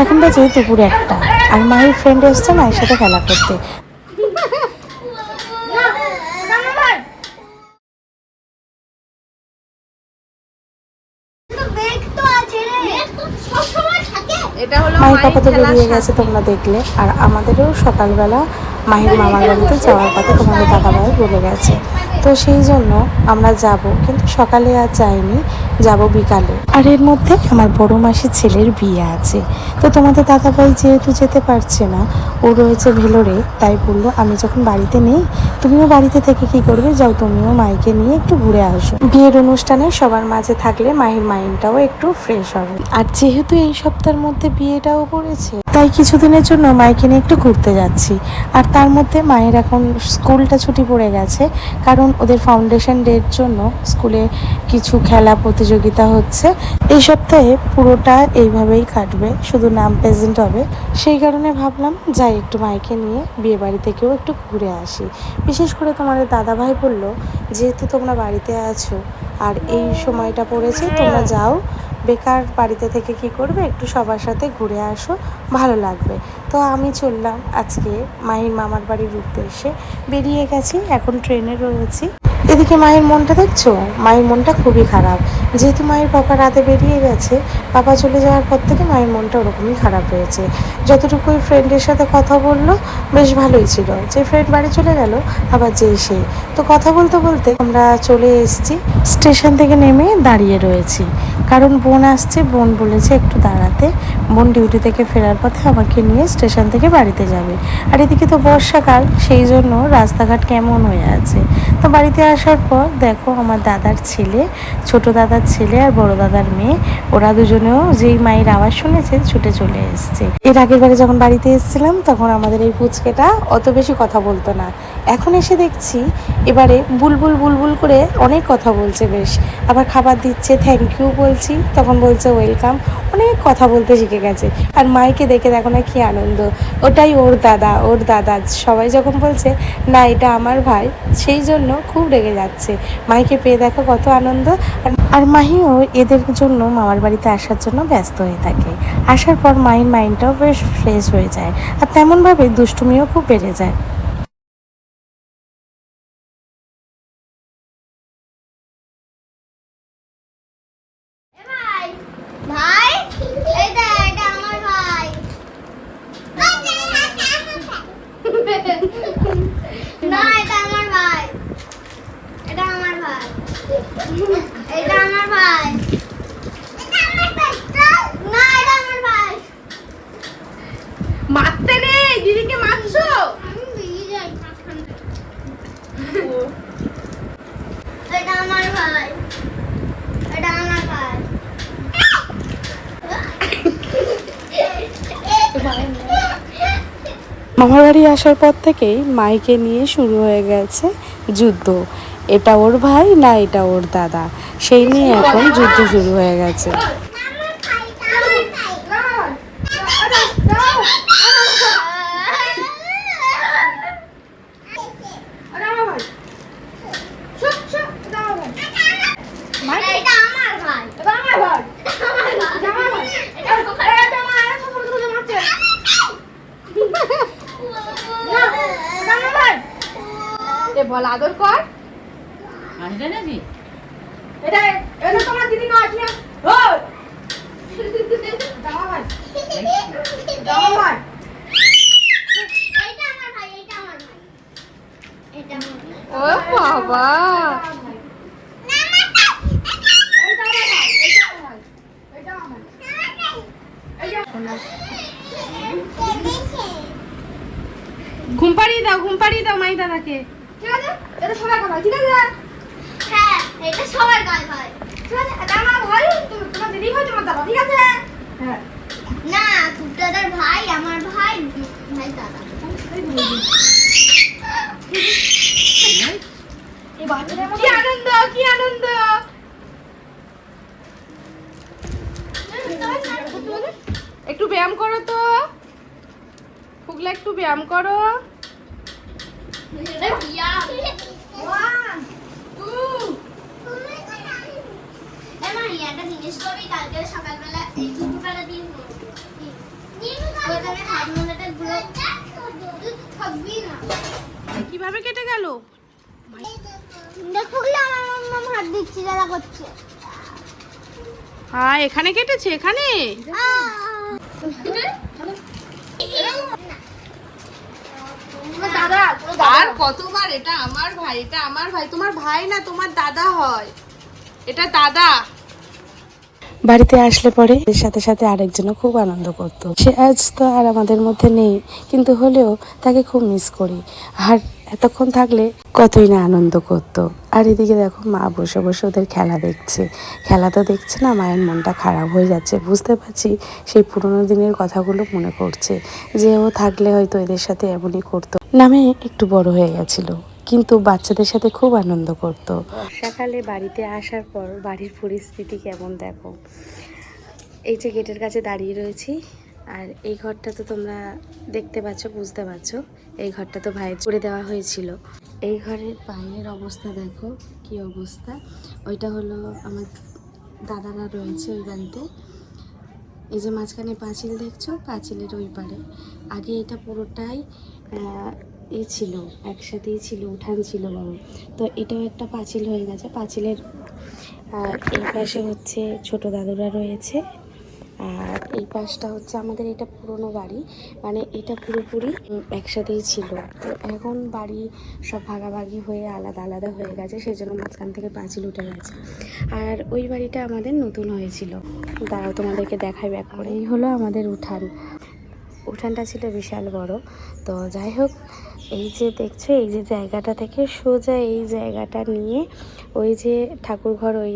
এখন বাজে দুপুর 1টা, আর মায়ের ফ্রেন্ড এসছে মায়ের সাথে খেলা করতে। মায়ের পাপা তো বেরিয়ে গেছে তোমরা দেখলে, আর আমাদেরও সকালবেলা মাহির মামার বাড়িতে যাওয়ার কথা তোমাদের দাদাভাই বলে গেছে। তো সেই জন্য আমরা যাব, কিন্তু সকালে আর যাইনি, যাব বিকালে। আর এর মধ্যে আমার বড় মাসির ছেলের বিয়ে আছে। তো তোমাদের দাদাভাই যেহেতু যেতে পারছে না, ও রয়েছে ভেলোরে, তাই বললো আমি যখন বাড়িতে নেই তুমিও বাড়িতে থেকে কি করবে, যাও তুমিও মাইকে নিয়ে একটু ঘুরে আসো। বিয়ের অনুষ্ঠানে সবার মাঝে থাকলে মাহির মাইন্ডটাও একটু ফ্রেশ হবে। আর যেহেতু এই সপ্তাহের মধ্যে বিয়েটাও পড়েছে, তাই কিছুদিনের জন্য মাইকে নিয়ে একটু ঘুরতে যাচ্ছি। আর তার মধ্যে মায়ের এখন স্কুলটা ছুটি পড়ে গেছে, কারণ ওদের ফাউন্ডেশন ডের জন্য স্কুলে কিছু খেলা প্রতিযোগিতা হচ্ছে। এই সপ্তাহে পুরোটা এইভাবেই কাটবে, শুধু নাম প্রেজেন্ট হবে। সেই কারণে ভাবলাম যাই একটু মাইকে নিয়ে বিয়ে বাড়ি থেকেও একটু ঘুরে আসি। বিশেষ করে তোমাদের দাদাভাই বলল, যেহেতু তোমরা বাড়িতে আছো আর এই সময়টা পড়েছে, তোমরা যাও, বেকার বাড়িতে থেকে কি করবে, একটু সবার সাথে ঘুরে আসো, ভালো লাগবে। তো আমি চললাম আজকে মাহির মামার বাড়ির উদ্দেশ্যে, বেরিয়ে গেছি, এখন ট্রেনে রয়েছি। এদিকে মায়ের মনটা দেখছো, মায়ের মনটা খুবই খারাপ। যেহেতু মায়ের পাপা রাতে বেরিয়ে গেছে, পাপা চলে যাওয়ার পর থেকে মায়ের মনটা ওরকমই খারাপ হয়েছে। যতটুকু ওই ফ্রেন্ডের সাথে কথা বললো বেশ ভালোই ছিল, যে ফ্রেন্ড বাড়ি চলে গেল আবার যেই সেই। তো কথা বলতে বলতে আমরা চলে এসেছি, স্টেশন থেকে নেমে দাঁড়িয়ে রয়েছি, কারণ বোন আসছে, বোন বলেছে একটু দাঁড়াতে। বোন ডিউটি থেকে ফেরার পথে আমাকে নিয়ে স্টেশন থেকে বাড়িতে যাবে। আর এদিকে তো বর্ষাকাল, সেই জন্য রাস্তাঘাট কেমন হয়ে আছে। তো বাড়িতে আসার পর দেখো আমার দাদার ছেলে, ছোট দাদার ছেলে আর বড় দাদার মেয়ে, ওরা দুজনেও যেই মায়ের আওয়াজ শুনেছে ছুটে চলে এসছে। এর আগের বারে যখন বাড়িতে এসেছিলাম তখন আমাদের এই পুচকেটা অত বেশি কথা বলতো না, এখন এসে দেখছি এবারে বুলবুল বুলবুল করে অনেক কথা বলছে বেশ। আবার খাবার দিচ্ছে, থ্যাংক ইউ বলছি, তখন বলছে ওয়েলকাম, অনেক কথা বলতে শিখে গেছে। আর মাইকে দেখে দেখো না কি আনন্দ, ওটাই ওর দাদা, ওর দাদা। সবাই যখন বলছে না এটা আমার ভাই, সেই জন্য খুব রেগে যাচ্ছে। মাইকে পেয়ে দেখো কত আনন্দ। আর মাহিও এদের জন্য মামার বাড়িতে আসার জন্য ব্যস্ত হয়ে থাকে। আসার পর মায়ের মাইন্ডটাও বেশ ফ্রেশ হয়ে যায়, আর তেমনভাবে দুষ্টুমিও খুব বেড়ে যায়। না এটা আমার ভাই, এটা আমার ভাই, এটা আমার ভাই, এটা আমার ভাই, না এটা আমার ভাই। মারতে নেই, দিদিকে মারছো। আমি বেরিয়ে যাই খান। এটা আমার ভাই, এটা আমার ভাই। মামার বাড়ি আসার পর থেকেই মাইকে নিয়ে শুরু হয়ে গেছে যুদ্ধ, এটা ওর ভাই না এটা ওর দাদা, সেই নিয়ে এখন যুদ্ধ শুরু হয়ে গেছে। বল আদর কর, আসবে নাকি? এটা এটা তোমার দিদি নয়, ঠিক আছে? ওই দাও ভাই, দাও ভাই। এটা আমার ভাই, এটা আমার ভাই, এটা আমার ভাই। ও বাবা, ঘুম পাড়িয়ে দাও, ঘুম পাড়িয়ে দাও মাই দাদাকে। ঠিক আছে, এটা সবাই খাবে, ঠিক আছে? হ্যাঁ এটা সবার গায়ে ভাই, ঠিক আছে, এটা আমার ভাই, তোমার দিদি ভাই, তোমার দাদা, ঠিক আছে? হ্যাঁ না দাদার ভাই, আমার ভাই, ভাই দাদা। কি আনন্দ, কি আনন্দ। একটু ব্যায়াম করো তো, ফুগলা একটু ব্যায়াম করো। খাবি না কিভাবে কেটে গেল? দেখো আমার মাম্মা হাত দিচ্ছি জ্বালা করছে হ্যাঁ এখানে কেটেছে, এখানে। দাদা আর কতবার, এটা আমার ভাই, এটা আমার ভাই। তোমার ভাই না, তোমার দাদা হয়, এটা দাদা। বাড়িতে আসলে পরে এর সাথে সাথে আরেকজনও খুব আনন্দ করতো। সে আজ তো আর আমাদের মধ্যে নেই, কিন্তু হলেও তাকে খুব মিস করি। আর এতক্ষণ থাকলে কতই না আনন্দ করতো। আর এদিকে দেখো মা বসে বসে ওদের খেলা দেখছে। খেলা তো দেখছে না, মায়ের মনটা খারাপ হয়ে যাচ্ছে। বুঝতে পারছি সেই পুরোনো দিনের কথাগুলো মনে পড়ছে, যে ও থাকলে হয়তো এদের সাথে এমনই করতো। নামে একটু বড় হয়ে গেছিল, কিন্তু বাচ্চাদের সাথে খুব আনন্দ করত। বর্ষাকালে বাড়িতে আসার পর বাড়ির পরিস্থিতি কেমন দেখো। এই যে গেটের কাছে দাঁড়িয়ে রয়েছি, আর এই ঘরটা তো তোমরা দেখতে পাচ্ছ, বুঝতে পারছো। এই ঘরটা তো ভাইয়ের করে দেওয়া হয়েছিল। এই ঘরের বাইরের অবস্থা দেখো কি অবস্থা। ওইটা হলো আমার দাদারা রয়েছে ওই বাড়িতে। এই যে মাঝখানে পাঁচিল দেখছো, পাঁচিলের ওই পারে আগে এটা পুরোটাই ছিল, একসাথেই ছিল, উঠান ছিল বড়। তো এটাও একটা পাঁচিল হয়ে গেছে। পাঁচিলের এই পাশে হচ্ছে ছোট দাদুরা রয়েছে, আর এই পাশটা হচ্ছে আমাদের এটা পুরনো বাড়ি, মানে এটা পুরোপুরি একসাথেই ছিল। তো এখন বাড়ি সব ভাগাভাগি হয়ে আলাদা আলাদা হয়ে গেছে, সেই জন্য মাঝখান থেকে পাঁচিল উঠে গেছে। আর ওই বাড়িটা আমাদের নতুন হয়েছিল। দাঁড়াও তোমাদেরকে দেখাই ব্যাক করে। এই হলো আমাদের উঠান। উঠানটা ছিল বিশাল বড়। তো যাই হোক, এই যে দেখছো এই যে জায়গাটা থেকে সোজা এই জায়গাটা নিয়ে ওই যে ঠাকুর ঘর, ওই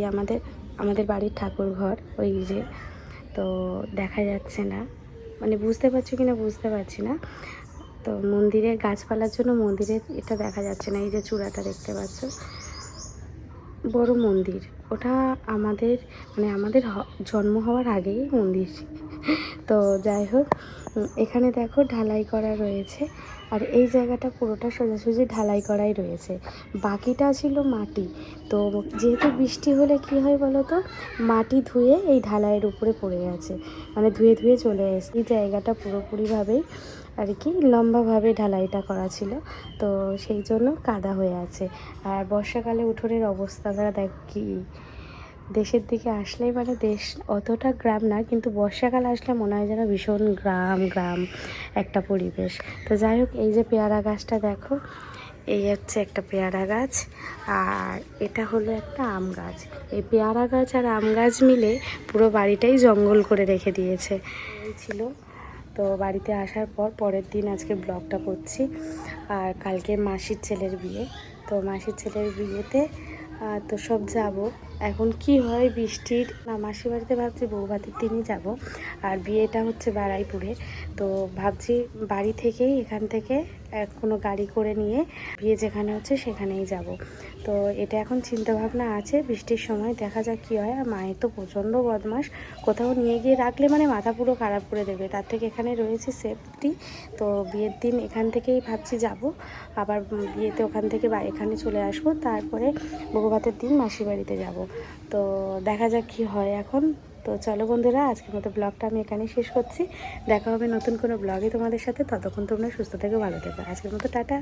আমাদের বাড়ির ঠাকুর ঘর, ওই যে, তো দেখা যাচ্ছে না, মানে বুঝতে পারছো কিনা বুঝতে পারছি না। তো মন্দিরের গাছপালার জন্য মন্দিরের এটা দেখা যাচ্ছে না। এই যে চূড়াটা দেখতে পাচ্ছ, বড় মন্দির ওটা আমাদের, মানে আমাদের জন্ম হওয়ার আগেই মন্দির। তো যাই হোক, এখানে দেখো ঢালাই করা রয়েছে, আর এই জায়গাটা পুরোটা সোজাসুজি ঢালাই করাই রয়েছে, বাকিটা ছিল মাটি। তো যেহেতু বৃষ্টি হলে কি হয় বলো তো, মাটি ধুয়ে এই ঢালাইয়ের উপরে পড়ে গেছে, মানে ধুয়ে ধুয়ে চলে এসেছে। এই জায়গাটা পুরোপুরিভাবেই আর কি লম্বাভাবে ঢালাইটা করা ছিল, তো সেই জন্য কাদা হয়ে আছে। আর বর্ষাকালে উঠোনের অবস্থাটা দেখ কি, দেশের দিকে আসলেই মানে দেশ অতটা গ্রাম না, কিন্তু বর্ষাকাল আসলে মনে হয় যেন ভীষণ গ্রাম গ্রাম একটা পরিবেশ। তো যাই হোক, এই যে পেয়ারা গাছটা দেখো, এই হচ্ছে একটা পেয়ারা গাছ, আর এটা হলো একটা আম গাছ। এই পেয়ারা গাছ আর আম গাছ মিলে পুরো বাড়িটাই জঙ্গল করে রেখে দিয়েছে। এই ছিল। তো বাড়িতে আসার পর পরের দিন আজকে ব্লগটা করছি, আর কালকে মাসির ছেলের বিয়ে। তো মাসির ছেলের বিয়েতে তো সব যাব। এখন কি হয় বৃষ্টির, না মাসির বাড়িতে ভাবছি বৌভাতের দিনই যাব, আর বিয়েটা হচ্ছে বারাইপুরে। তো ভাবছি বাড়ি থেকেই, এখান থেকে কোনো গাড়ি করে নিয়ে বিয়ে যেখানে হচ্ছে সেখানেই যাব। তো এটা এখন চিন্তাভাবনা আছে, বৃষ্টির সময় দেখা যাক কী হয়। আর মায়ের তো প্রচণ্ড বদমাস, কোথাও নিয়ে গিয়ে রাখলে মানে মাথা পুরো খারাপ করে দেবে, তার থেকে এখানে রয়েছে সেফটি। তো বিয়ের দিন এখান থেকেই ভাবছি যাব, আবার বিয়েতে ওখান থেকে বা এখানে চলে আসব, তারপরে বৌভাতের দিন মাসির বাড়িতে যাব। তো দেখা যাক কী হয় এখন। তো চলো বন্ধুরা, আজকের মতো ব্লগটা আমি এখানেই শেষ করছি। দেখা হবে নতুন কোনো ব্লগে তোমাদের সাথে। ততক্ষণ তোমরা সুস্থ থেকো, ভালো থেকো। আজকের মতো টাটা।